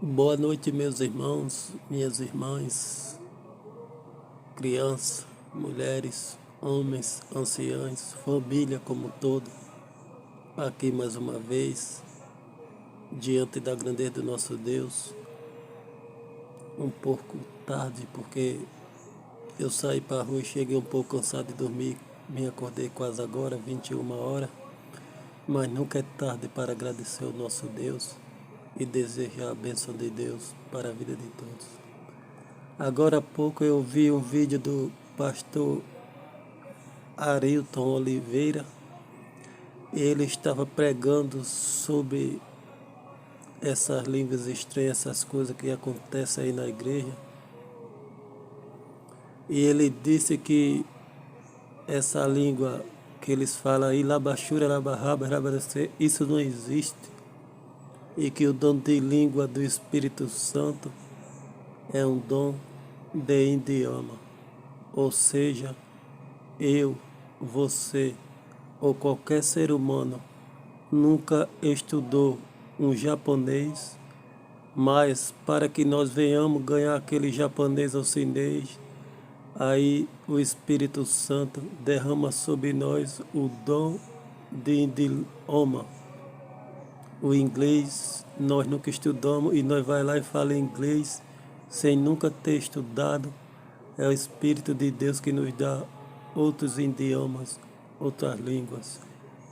Boa noite, meus irmãos, minhas irmãs, crianças, mulheres, homens, anciãos, família como um todo. Aqui mais uma vez, diante da grandeza do nosso Deus, um pouco tarde, porque eu saí para a rua e cheguei um pouco cansado de dormir. Me acordei quase agora, 21 horas, mas nunca é tarde para agradecer ao nosso Deus e desejar a bênção de Deus para a vida de todos. Agora há pouco eu vi um vídeo do pastor Arilton Oliveira. Ele estava pregando sobre essas línguas estranhas, essas coisas que acontecem aí na igreja. E ele disse que essa língua que eles falam aí, labachura, labarraba, isso não existe. E que o dom de língua do Espírito Santo é um dom de idioma. Ou seja, eu, você ou qualquer ser humano nunca estudou um japonês, mas para que nós venhamos ganhar aquele japonês ou chinês, aí o Espírito Santo derrama sobre nós o dom de idioma. O inglês nós nunca estudamos e nós vai lá e fala inglês sem nunca ter estudado. É o Espírito de Deus que nos dá outros idiomas, outras línguas,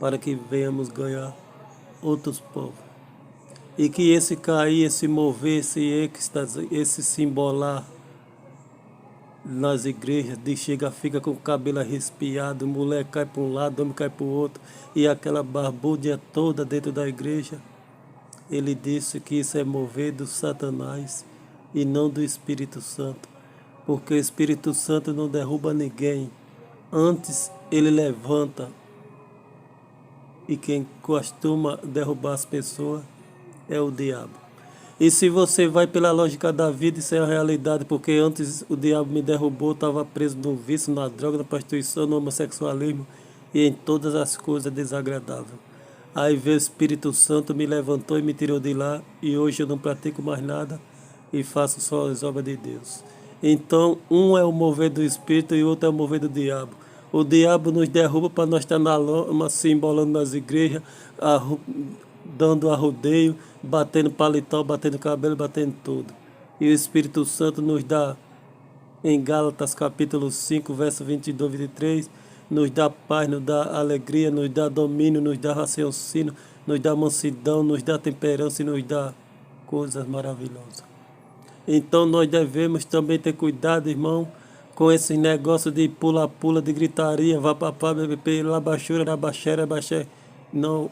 para que venhamos ganhar outros povos. E que esse cair, esse mover, esse êxtase, esse simbolar nas igrejas, de chega, fica com o cabelo arrepiado, mulher cai para um lado, homem cai para o outro, e aquela barbúrdia toda dentro da igreja. Ele disse que isso é mover do Satanás e não do Espírito Santo, porque o Espírito Santo não derruba ninguém, antes ele levanta, e quem costuma derrubar as pessoas é o diabo. E se você vai pela lógica da vida, isso é a realidade, porque antes o diabo me derrubou, estava preso no vício, na droga, na prostituição, no homossexualismo e em todas as coisas desagradáveis. Aí veio o Espírito Santo, me levantou e me tirou de lá, e hoje eu não pratico mais nada e faço só as obras de Deus. Então, um é o mover do Espírito e o outro é o mover do diabo. O diabo nos derruba para nós estar na lama, se embolando nas igrejas, dando arrodeio, batendo paletó, batendo cabelo, batendo tudo. E o Espírito Santo nos dá, em Gálatas capítulo 5, verso 22 e 23, nos dá paz, nos dá alegria, nos dá domínio, nos dá raciocínio, nos dá mansidão, nos dá temperança e nos dá coisas maravilhosas. Então nós devemos também ter cuidado, irmão, com esse negócio de pula-pula, de gritaria, vá papá, bebê, labachura, labaxera, baxé. Não,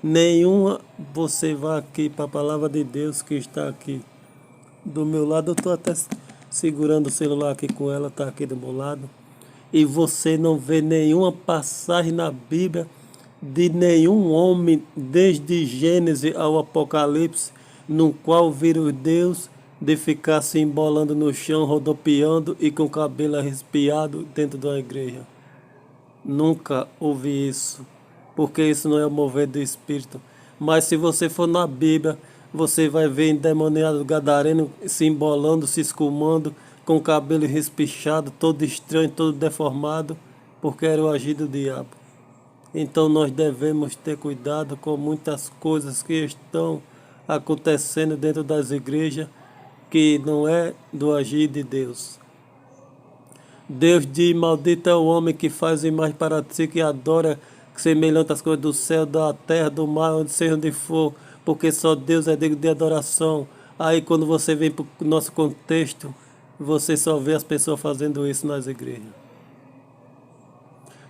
nenhuma, você vai aqui para a palavra de Deus que está aqui do meu lado. Eu estou até segurando o celular aqui com ela, está aqui do meu lado. E você não vê nenhuma passagem na Bíblia de nenhum homem, desde Gênesis ao Apocalipse, no qual viram Deus de ficar se embolando no chão, rodopiando e com o cabelo arrepiado dentro de uma igreja. Nunca ouvi isso, porque isso não é o mover do Espírito. Mas se você for na Bíblia, você vai ver endemoniado gadareno se embolando, se escumando, com o cabelo respichado, todo estranho, todo deformado, porque era o agir do diabo. Então nós devemos ter cuidado com muitas coisas que estão acontecendo dentro das igrejas, que não é do agir de Deus. Deus diz, maldito é o homem que faz imagem para si, que adora semelhante às coisas do céu, da terra, do mar, onde seja onde for, porque só Deus é digno de adoração. Aí quando você vem para o nosso contexto, você só vê as pessoas fazendo isso nas igrejas.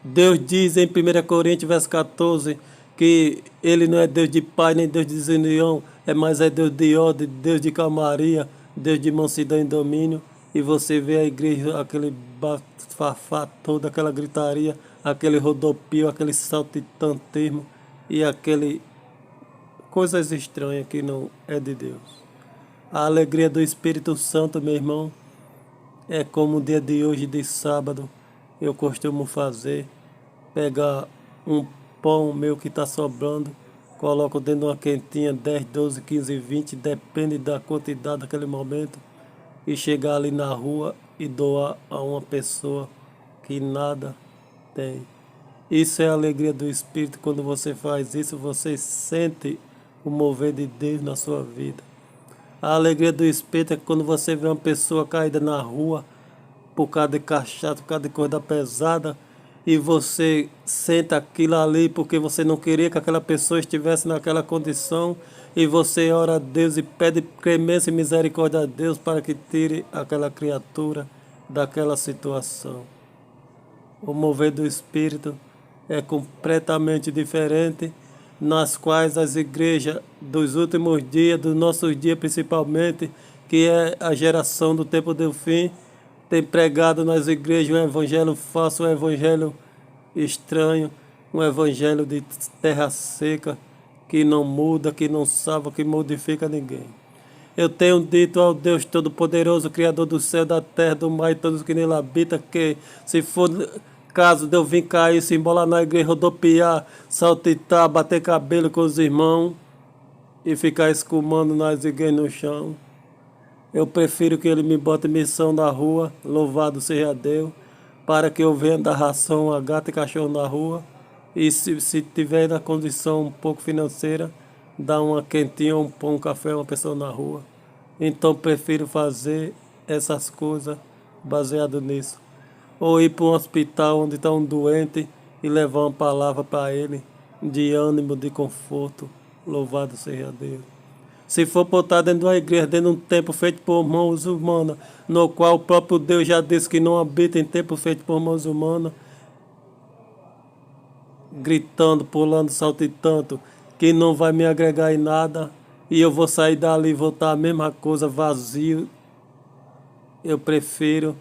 Deus diz em 1 Coríntios, verso 14, que Ele não é Deus de paz, nem Deus de desunião, mas é Deus de ordem, Deus de calmaria, Deus de mansidão e domínio. E você vê a igreja, aquele bafafá todo, aquela gritaria, aquele rodopio, aquele saltitantismo e aquele coisas estranhas que não é de Deus. A alegria do Espírito Santo, meu irmão, é como o dia de hoje, de sábado, eu costumo fazer, pegar um pão meu que está sobrando coloco dentro de uma quentinha 10, 12, 15, 20, depende da quantidade daquele momento, e chegar ali na rua e doar a uma pessoa que nada tem. Isso é a alegria do Espírito. Quando você faz isso, você sente o mover de Deus na sua vida. A alegria do Espírito é quando você vê uma pessoa caída na rua por causa de cachaça, por causa de coisa pesada, e você sente aquilo ali porque você não queria que aquela pessoa estivesse naquela condição, e você ora a Deus e pede clemência e misericórdia a Deus para que tire aquela criatura daquela situação. O mover do Espírito é completamente diferente, nas quais as igrejas dos últimos dias, dos nossos dias principalmente, que é a geração do tempo do fim, tem pregado nas igrejas um evangelho falso, um evangelho estranho, um evangelho de terra seca, que não muda, que não salva, que modifica ninguém. Eu tenho dito ao Deus Todo-Poderoso, Criador do céu, da terra, do mar e todos que nele habitam, que se for caso de eu vir cair, se embolar na igreja, rodopiar, saltitar, bater cabelo com os irmãos e ficar escumando nas igrejas no chão, eu prefiro que ele me bote missão na rua, louvado seja Deus, para que eu venha dar ração a gato e cachorro na rua, e se tiver na condição um pouco financeira, dar uma quentinha, um pão, um café a uma pessoa na rua. Então prefiro fazer essas coisas baseado nisso. Ou ir para um hospital onde está um doente e levar uma palavra para ele de ânimo, de conforto. Louvado seja Deus. Se for botar dentro de uma igreja, dentro de um templo feito por mãos humanas, no qual o próprio Deus já disse que não habita em templo feito por mãos humanas, gritando, pulando, saltitando, que não vai me agregar em nada, e eu vou sair dali e voltar a mesma coisa, vazio, eu prefiro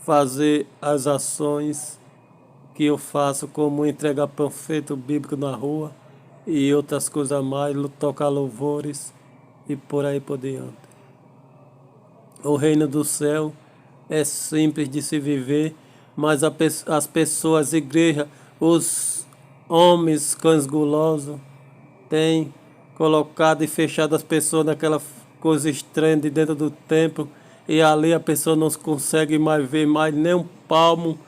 fazer as ações que eu faço, como entregar panfleto bíblico na rua e outras coisas mais, tocar louvores e por aí por diante. O reino do céu é simples de se viver, mas as pessoas, as igrejas, os homens cães gulosos têm colocado e fechado as pessoas naquela coisa estranha de dentro do templo, e ali a pessoa não consegue mais ver mais nem um palmo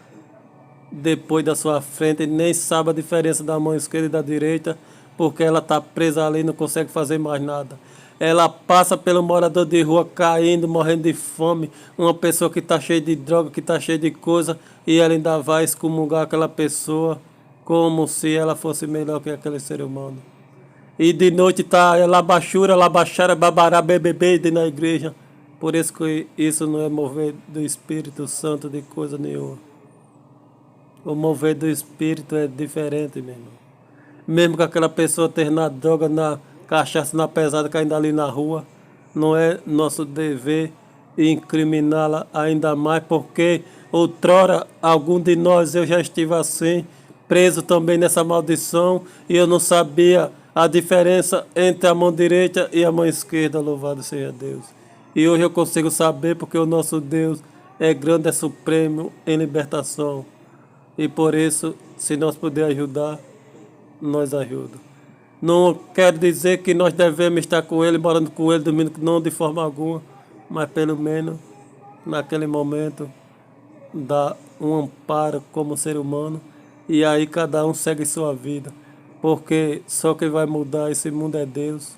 depois da sua frente, nem sabe a diferença da mão esquerda e da direita, porque ela está presa ali e não consegue fazer mais nada. Ela passa pelo morador de rua caindo, morrendo de fome, uma pessoa que está cheia de droga, que está cheia de coisa, e ela ainda vai excomungar aquela pessoa como se ela fosse melhor que aquele ser humano. E de noite está labachura, labachara, babará, bebê dentro da igreja. Por isso que isso não é mover do Espírito Santo de coisa nenhuma. O mover do Espírito é diferente, meu irmão. Mesmo que aquela pessoa esteja na droga, na cachaça, na pesada, caindo ali na rua, não é nosso dever incriminá-la ainda mais, porque outrora algum de nós, eu já estive assim, preso também nessa maldição, e eu não sabia a diferença entre a mão direita e a mão esquerda, louvado seja Deus. E hoje eu consigo saber porque o nosso Deus é grande, é supremo em libertação. E por isso, se nós pudermos ajudar, nós ajudamos. Não quero dizer que nós devemos estar com Ele, morando com Ele, dormindo, não de forma alguma, mas pelo menos, naquele momento, dar um amparo como ser humano, e aí cada um segue sua vida. Porque só quem vai mudar esse mundo é Deus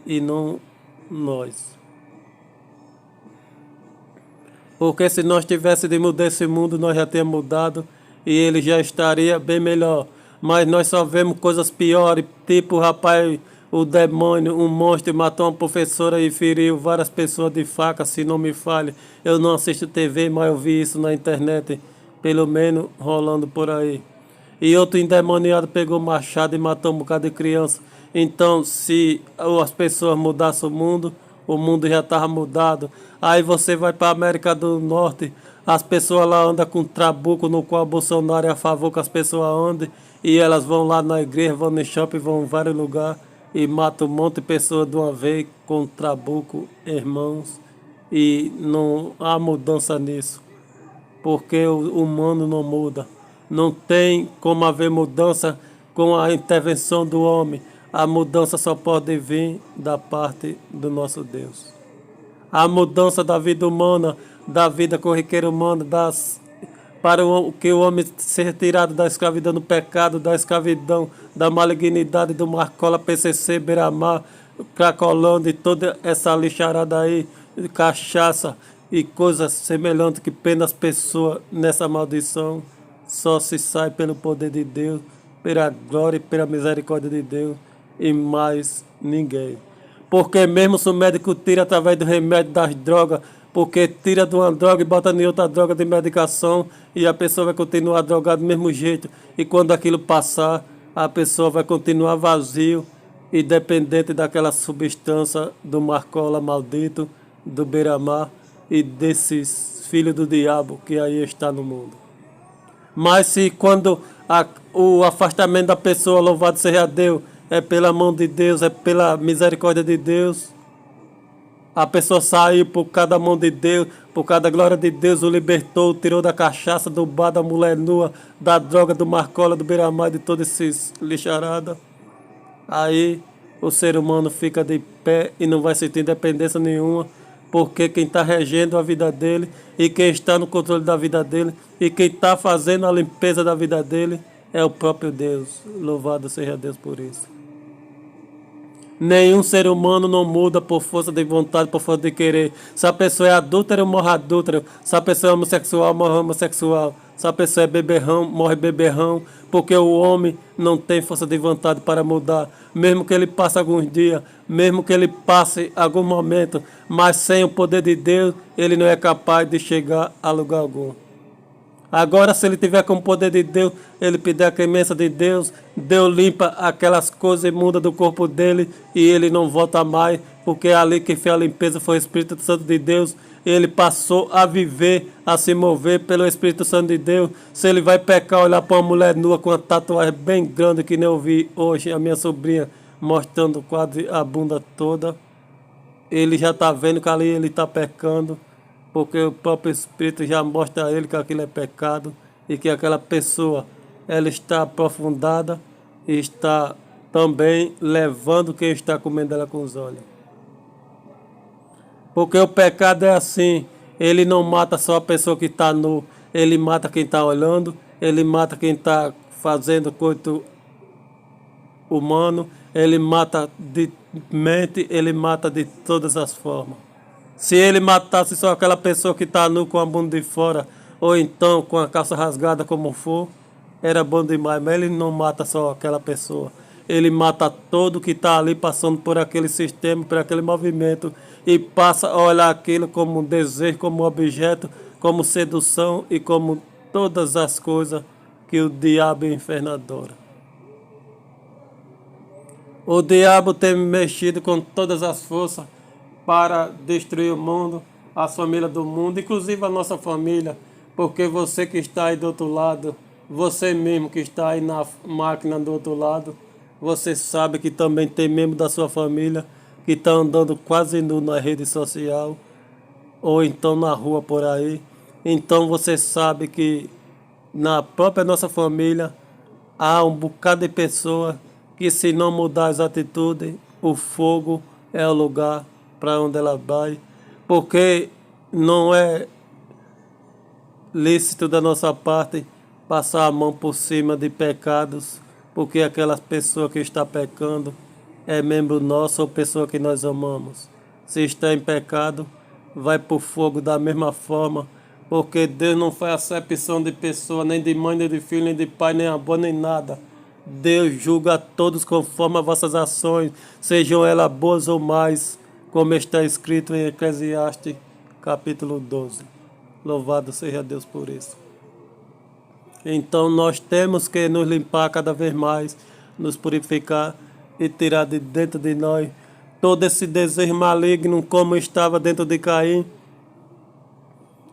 e não nós. Porque se nós tivéssemos de mudar esse mundo, nós já tínhamos mudado e ele já estaria bem melhor. Mas nós só vemos coisas piores, tipo o rapaz, o demônio, um monstro, matou uma professora e feriu várias pessoas de faca, se não me falhe. Eu não assisto TV, mas eu vi isso na internet, pelo menos rolando por aí. E outro endemoniado pegou machado e matou um bocado de criança. Então, se as pessoas mudassem o mundo já estava mudado. Aí você vai para a América do Norte, as pessoas lá andam com trabuco, no qual Bolsonaro é a favor que as pessoas andem, e elas vão lá na igreja, vão no shopping, vão em vários lugares e matam um monte de pessoas de uma vez com trabuco, irmãos, e não há mudança nisso, porque o humano não muda. Não tem como haver mudança com a intervenção do homem. A mudança só pode vir da parte do nosso Deus. A mudança da vida humana, da vida corriqueira humana, para que o homem seja tirado da escravidão do pecado, da escravidão, da malignidade do Marcola, PCC, Beira-Mar, Cracolândia e toda essa lixarada aí, de cachaça e coisas semelhantes que prendem as pessoas nessa maldição. Só se sai pelo poder de Deus, pela glória e pela misericórdia de Deus e mais ninguém. Porque mesmo se o médico tira através do remédio das drogas, porque tira de uma droga e bota em outra droga de medicação e a pessoa vai continuar drogada do mesmo jeito. E quando aquilo passar, a pessoa vai continuar vazio e dependente daquela substância do Marcola maldito, do Beira-Mar e desses filhos do diabo que aí está no mundo. Mas se quando o afastamento da pessoa, louvado seja Deus, é pela mão de Deus, é pela misericórdia de Deus, a pessoa saiu por cada mão de Deus, por cada glória de Deus, o libertou, tirou da cachaça, do bar, da mulher nua, da droga, do Marcola, do Beira-Mar, de todos esses lixarada. Aí o ser humano fica de pé e não vai sentir independência nenhuma, porque quem está regendo a vida dele e quem está no controle da vida dele e quem está fazendo a limpeza da vida dele é o próprio Deus. Louvado seja Deus por isso. Nenhum ser humano não muda por força de vontade, por força de querer. Se a pessoa é adúltera, morre adúltera. Se a pessoa é homossexual, morre homossexual. Se a pessoa é beberrão, morre beberrão. Porque o homem não tem força de vontade para mudar. Mesmo que ele passe alguns dias, mesmo que ele passe algum momento, mas sem o poder de Deus, ele não é capaz de chegar a lugar algum. Agora, se ele tiver com o poder de Deus, ele pedir a clemência de Deus, Deus limpa aquelas coisas imundas do corpo dele e ele não volta mais, porque ali que fez a limpeza foi o Espírito Santo de Deus. Ele passou a viver, a se mover pelo Espírito Santo de Deus. Se ele vai pecar, olhar para uma mulher nua com uma tatuagem bem grande, que nem eu vi hoje a minha sobrinha mostrando quase a bunda toda, ele já está vendo que ali ele está pecando, porque o próprio Espírito já mostra a ele que aquilo é pecado e que aquela pessoa ela está aprofundada e está também levando quem está comendo ela com os olhos. Porque o pecado é assim, ele não mata só a pessoa que está nu, ele mata quem está olhando, ele mata quem está fazendo coito humano, ele mata de mente, ele mata de todas as formas. Se ele matasse só aquela pessoa que está nu com a bunda de fora, ou então com a calça rasgada como for, era bom demais, mas ele não mata só aquela pessoa. Ele mata todo que está ali passando por aquele sistema, por aquele movimento, e passa a olhar aquilo como um desejo, como um objeto, como sedução e como todas as coisas que o diabo e o inferno adora. O diabo tem mexido com todas as forças para destruir o mundo, as famílias do mundo, inclusive a nossa família, porque você que está aí do outro lado, você mesmo que está aí na máquina do outro lado, você sabe que também tem membro da sua família que está andando quase nu na rede social ou então na rua por aí. Então você sabe que na própria nossa família há um bocado de pessoas que, se não mudar as atitudes, o fogo é o lugar para onde ela vai, porque não é lícito da nossa parte passar a mão por cima de pecados, porque aquela pessoa que está pecando é membro nosso ou pessoa que nós amamos. Se está em pecado, vai para o fogo da mesma forma, porque Deus não faz acepção de pessoa, nem de mãe, nem de filho, nem de pai, nem avó, nem nada. Deus julga a todos conforme as vossas ações, sejam elas boas ou mais, como está escrito em Eclesiastes, capítulo 12. Louvado seja Deus por isso. Então nós temos que nos limpar cada vez mais, nos purificar e tirar de dentro de nós todo esse desejo maligno como estava dentro de Caim,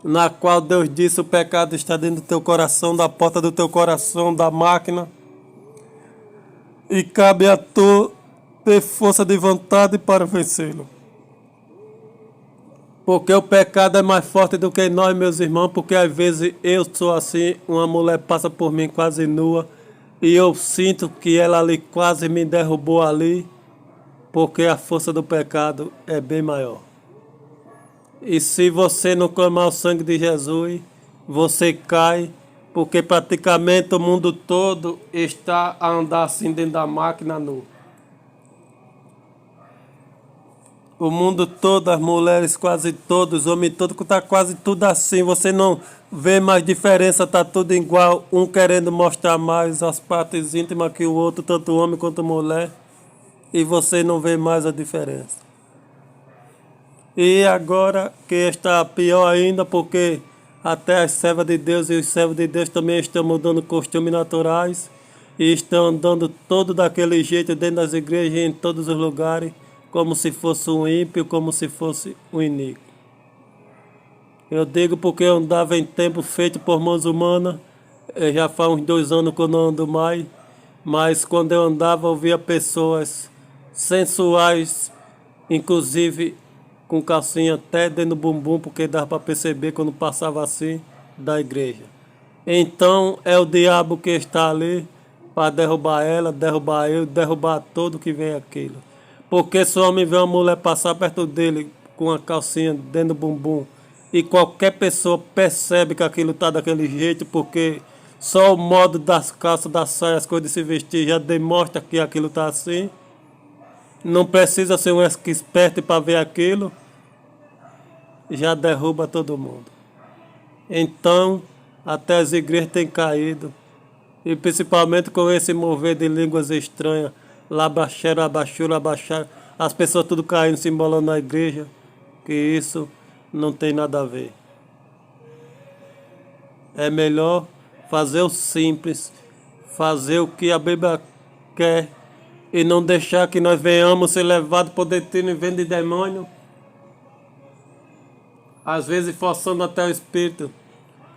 na qual Deus disse: o pecado está dentro do teu coração, da porta do teu coração, da máquina, e cabe a tu ter força de vontade para vencê-lo. Porque o pecado é mais forte do que nós, meus irmãos, porque às vezes eu sou assim, uma mulher passa por mim quase nua, E eu sinto que ela ali quase me derrubou ali, porque a força do pecado é bem maior. E se você não clamar o sangue de Jesus, você cai, porque praticamente o mundo todo está a andar assim dentro da máquina nu. O mundo todo, as mulheres quase todos, os homens todos, está quase tudo assim. Você não vê mais diferença, está tudo igual. Um querendo mostrar mais as partes íntimas que o outro, tanto homem quanto mulher. E você não vê mais a diferença. E agora que está pior ainda, porque até as servas de Deus e os servos de Deus também estão mudando costumes naturais e estão andando todo daquele jeito dentro das igrejas e em todos os lugares, como se fosse um ímpio, como se fosse um iníquo. Eu digo porque eu andava em tempo feito por mãos humanas, já faz uns 2 anos que eu não ando mais, mas quando eu andava eu via pessoas sensuais, inclusive com calcinha até dentro do bumbum, porque dava para perceber quando passava assim da igreja. Então é o diabo que está ali para derrubar ela, derrubar eu, derrubar todo que vem aquilo. Porque se o homem vê uma mulher passar perto dele com a calcinha dentro do bumbum e qualquer pessoa percebe que aquilo está daquele jeito, porque só o modo das calças, das saias, as coisas de se vestir já demonstra que aquilo está assim. Não precisa ser um expert para ver aquilo, já derruba todo mundo. Então, até as igrejas têm caído, e principalmente com esse mover de línguas estranhas, labaxera, abaixura, abaixar, as pessoas tudo caindo, se embolando na igreja, que isso não tem nada a ver. É melhor fazer o simples, fazer o que a Bíblia quer, e não deixar que nós venhamos ser levados por destino e vento de demônio, às vezes forçando até o espírito.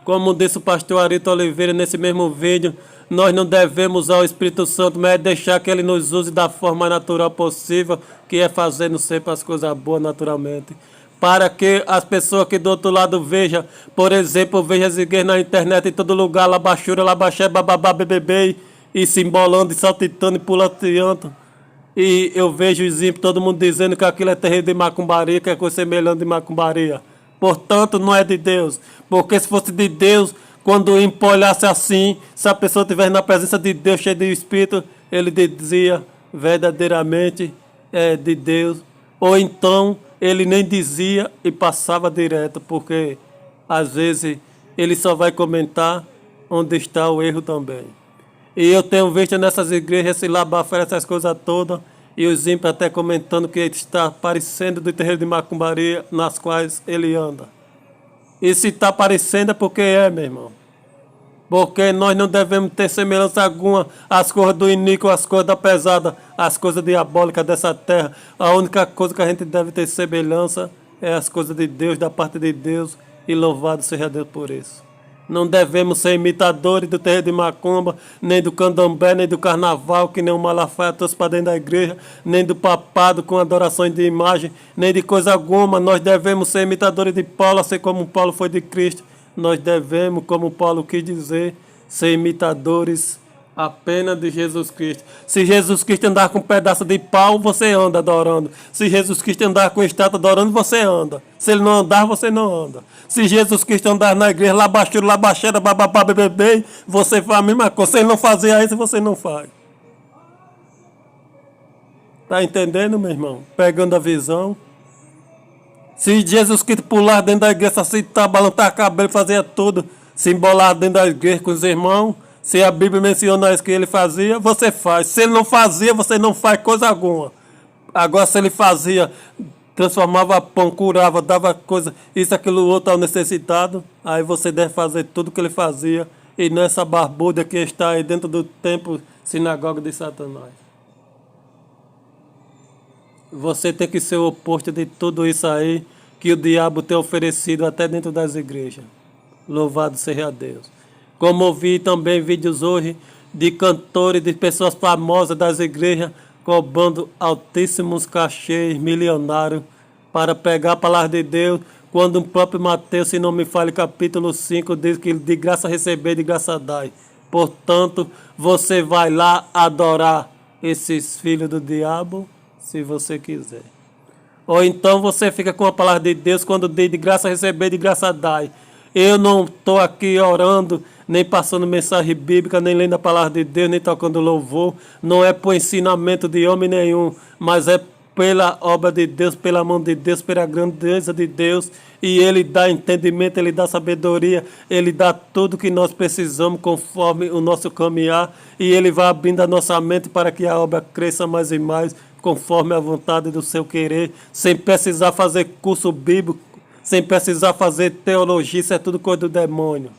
Como disse o pastor Arito Oliveira nesse mesmo vídeo, nós não devemos usar o Espírito Santo, mas é deixar que ele nos use da forma natural possível, que é fazendo sempre as coisas boas naturalmente. Para que as pessoas que do outro lado vejam, por exemplo, vejam as igrejas na internet em todo lugar, labaxura, labaxé, bababá, bebê, e se embolando, e saltitando, e pulateando. E eu vejo os ímpios, todo mundo dizendo que aquilo é terreiro de macumbaria, que é coisa semelhante de macumbaria. Portanto, não é de Deus. Porque se fosse de Deus, quando o ímpio olhasse assim, se a pessoa estivesse na presença de Deus, cheia de Espírito, ele dizia verdadeiramente é de Deus. Ou então, ele nem dizia e passava direto, porque às vezes ele só vai comentar onde está o erro também. E eu tenho visto nessas igrejas esse labafé, essas coisas todas, e os ímpios até comentando que está parecendo do terreiro de macumbaria nas quais ele anda. E se está parecendo é porque é, meu irmão. Porque nós não devemos ter semelhança alguma às coisas do iníquo, às coisas da pesada, às coisas diabólicas dessa terra. A única coisa que a gente deve ter semelhança é as coisas de Deus, da parte de Deus, e louvado seja Deus por isso. Não devemos ser imitadores do terreiro de macumba, nem do candomblé, nem do carnaval, que nem o Malafaia trouxe para dentro da igreja, nem do papado com adorações de imagem, nem de coisa alguma. Nós devemos ser imitadores de Paulo, assim como Paulo foi de Cristo. Nós devemos, como Paulo quis dizer, ser imitadores apenas de Jesus Cristo. Se Jesus Cristo andar com um pedaço de pau, você anda adorando. Se Jesus Cristo andar com estátua adorando, você anda. Se ele não andar, você não anda. Se Jesus Cristo andar na igreja, labaxura, labaxera, bababá, bebê, você faz a mesma coisa. Se ele não fazer isso, você não faz. Tá entendendo, meu irmão? Pegando a visão. Se Jesus Cristo pular dentro da igreja, assim, balançar a cabelo, fazer tudo, se embolar dentro da igreja com os irmãos, se a Bíblia menciona isso que ele fazia, você faz. Se ele não fazia, você não faz coisa alguma. Agora, se ele fazia, transformava pão, curava, dava coisa, isso, aquilo, outro ao necessitado, aí você deve fazer tudo o que ele fazia, e não essa barbuda que está aí dentro do templo, sinagoga de Satanás. Você tem que ser o oposto de tudo isso aí que o diabo tem oferecido até dentro das igrejas. Louvado seja Deus. Como ouvi também vídeos hoje de cantores, de pessoas famosas das igrejas cobrando altíssimos cachês milionários para pegar a palavra de Deus, quando o próprio Mateus, se não me falha, capítulo 5, diz que de graça receber, de graça dar. Portanto, você vai lá adorar esses filhos do diabo, se você quiser. Ou então você fica com a palavra de Deus, quando diz de graça receber, de graça dai. Eu não estou aqui orando, nem passando mensagem bíblica, nem lendo a palavra de Deus, nem tocando louvor. Não é por ensinamento de homem nenhum, mas é pela obra de Deus, pela mão de Deus, pela grandeza de Deus. E Ele dá entendimento, Ele dá sabedoria, Ele dá tudo que nós precisamos conforme o nosso caminhar. E Ele vai abrindo a nossa mente para que a obra cresça mais e mais, conforme a vontade do seu querer, sem precisar fazer curso bíblico, sem precisar fazer teologia. Isso é tudo coisa do demônio.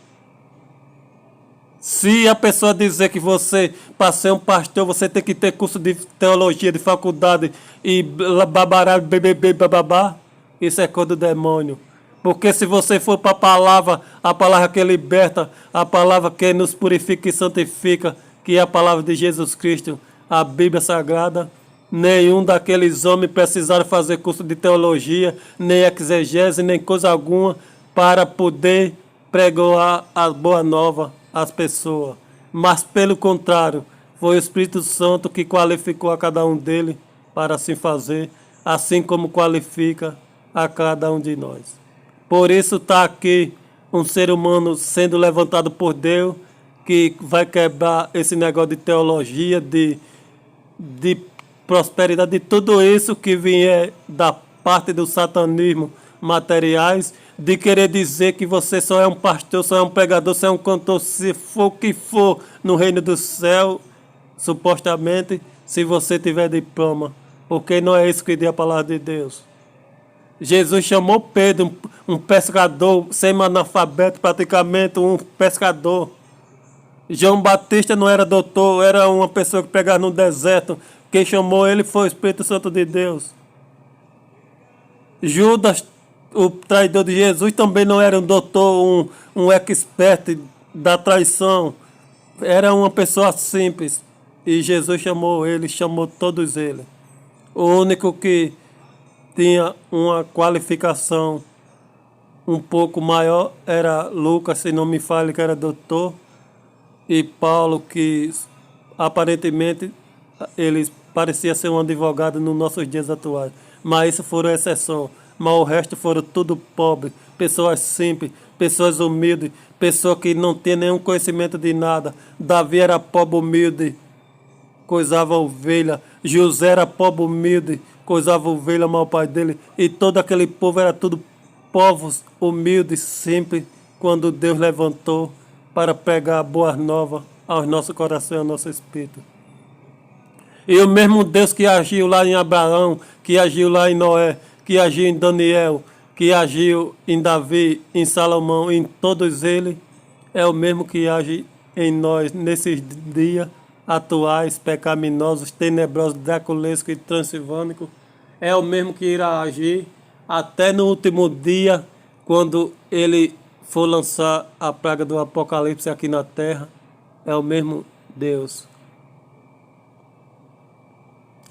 Se a pessoa dizer que você, para ser um pastor, você tem que ter curso de teologia, de faculdade e babará, bebê, bababá, isso é coisa do demônio. Porque se você for para a palavra que liberta, a palavra que nos purifica e santifica, que é a palavra de Jesus Cristo, a Bíblia Sagrada, nenhum daqueles homens precisaram fazer curso de teologia, nem exegese, nem coisa alguma, para poder pregoar a boa nova às pessoas. Mas, pelo contrário, foi o Espírito Santo que qualificou a cada um deles para assim fazer, assim como qualifica a cada um de nós. Por isso está aqui um ser humano sendo levantado por Deus, que vai quebrar esse negócio de teologia, de prosperidade, de tudo isso que vier da parte do satanismo materiais, de querer dizer que você só é um pastor, só é um pregador, só é um cantor, se for o que for no reino do céu, supostamente, se você tiver diploma, porque não é isso que diz a palavra de Deus. Jesus chamou Pedro, um pescador, semi-analfabeto praticamente, um pescador. João Batista não era doutor, era uma pessoa que pregava no deserto. Quem chamou ele foi o Espírito Santo de Deus. Judas, o traidor de Jesus, também não era um doutor, um expert da traição. Era uma pessoa simples. E Jesus chamou ele, chamou todos eles. O único que tinha uma qualificação um pouco maior era Lucas, se não me falha, que era doutor. E Paulo, que aparentemente ele parecia ser um advogado nos nossos dias atuais. Mas isso foram exceção. Mas o resto foram tudo pobre, pessoas simples, pessoas humildes, pessoas que não tinham nenhum conhecimento de nada. Davi era pobre, humilde, coisava ovelha. José era pobre, humilde, coisava ovelha, mas o pai dele. E todo aquele povo era tudo povos humildes, simples, quando Deus levantou para pregar boas novas ao nosso coração e ao nosso espírito. E o mesmo Deus que agiu lá em Abraão, que agiu lá em Noé, que agiu em Daniel, que agiu em Davi, em Salomão, em todos eles, é o mesmo que age em nós nesses dias atuais, pecaminosos, tenebrosos, draculescos e transilvânicos. É o mesmo que irá agir até no último dia, quando ele for lançar a praga do Apocalipse aqui na terra. É o mesmo Deus.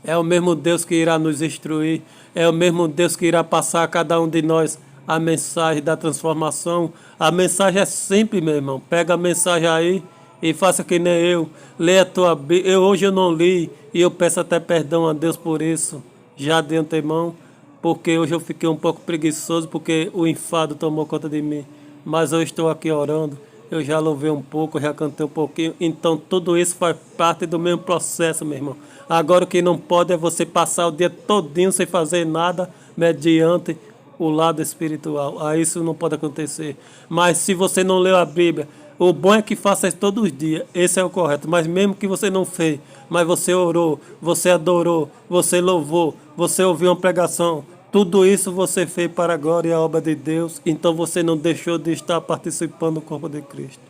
É o mesmo Deus que irá nos instruir. É o mesmo Deus que irá passar a cada um de nós a mensagem da transformação. A mensagem é simples, meu irmão. Pega a mensagem aí e faça que nem eu. Leia a tua Bíblia. Hoje eu não li e eu peço até perdão a Deus por isso, já de antemão, porque hoje eu fiquei um pouco preguiçoso, porque o enfado tomou conta de mim. Mas eu estou aqui orando. Eu já louvei um pouco, já cantei um pouquinho. Então tudo isso faz parte do mesmo processo, meu irmão. Agora o que não pode é você passar o dia todinho sem fazer nada mediante o lado espiritual. Aí isso não pode acontecer. Mas se você não leu a Bíblia, o bom é que faça isso todos os dias. Esse é o correto. Mas mesmo que você não fez, mas você orou, você adorou, você louvou, você ouviu uma pregação, tudo isso você fez para a glória e a obra de Deus. Então você não deixou de estar participando do corpo de Cristo.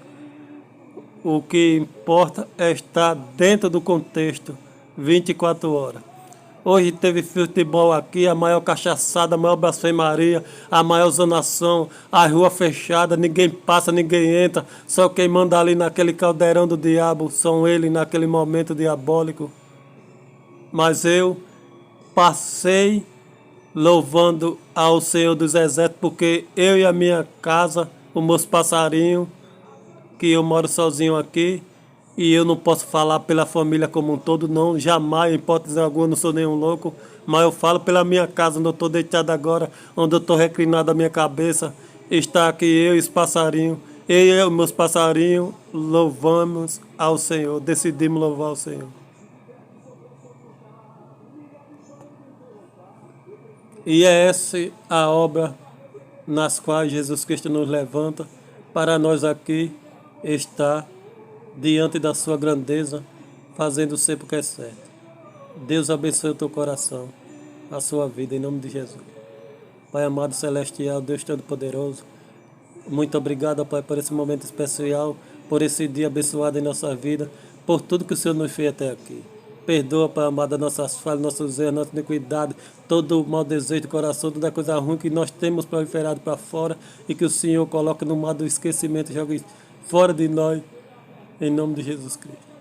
O que importa é estar dentro do contexto 24 horas. Hoje teve futebol aqui, a maior cachaçada, a maior blasfemaria, a maior zonação, a rua fechada, ninguém passa, ninguém entra, só quem manda ali naquele caldeirão do diabo são eles naquele momento diabólico. Mas eu passei louvando ao Senhor dos Exércitos, porque eu e a minha casa, os meus passarinhos, que eu moro sozinho aqui, E eu não posso falar pela família como um todo, não, jamais, em hipótese alguma, não sou nenhum louco, mas eu falo pela minha casa, onde eu estou deitado agora, onde eu estou reclinado a minha cabeça, está aqui eu e os passarinhos, eu e meus passarinhos, louvamos ao Senhor, decidimos louvar ao Senhor. E é essa a obra nas quais Jesus Cristo nos levanta para nós aqui estar diante da sua grandeza, fazendo sempre o que é certo. Deus abençoe o teu coração, a sua vida, em nome de Jesus. Pai amado celestial, Deus Todo-Poderoso, muito obrigado, Pai, por esse momento especial, por esse dia abençoado em nossa vida, por tudo que o Senhor nos fez até aqui. Perdoa, Pai amado, as nossas falhas, nossos erros, nossa iniquidade, todo o mau desejo do coração, toda coisa ruim que nós temos proliferado para fora e que o Senhor coloque no mar do esquecimento e jogue fora de nós, em nome de Jesus Cristo.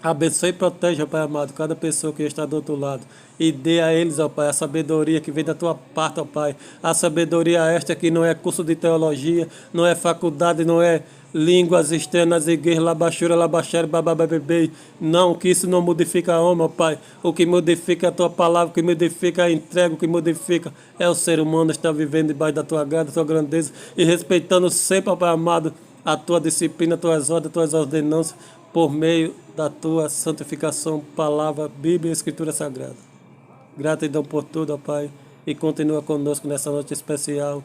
Abençoe e proteja, Pai amado, cada pessoa que está do outro lado. E dê a eles, ó Pai, a sabedoria que vem da tua parte, ó Pai. A sabedoria esta que não é curso de teologia, não é faculdade, não é línguas externas, igreja, labachura, labachara, bababebê. Não, que isso não modifica a alma, ó Pai. O que modifica é a tua palavra, o que modifica a entrega, o que modifica é o ser humano estar vivendo debaixo da tua graça, da tua grandeza e respeitando sempre, ó Pai amado, a tua disciplina, as tuas ordens, as tuas ordenanças, por meio da tua santificação, palavra, Bíblia e Escritura Sagrada. Gratidão por tudo, ó Pai, e continua conosco nessa noite especial,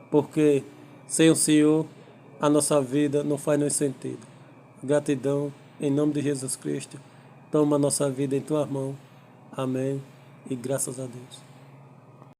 porque sem o Senhor a nossa vida não faz nenhum sentido. Gratidão, em nome de Jesus Cristo. Toma a nossa vida em tua mão. Amém. E graças a Deus.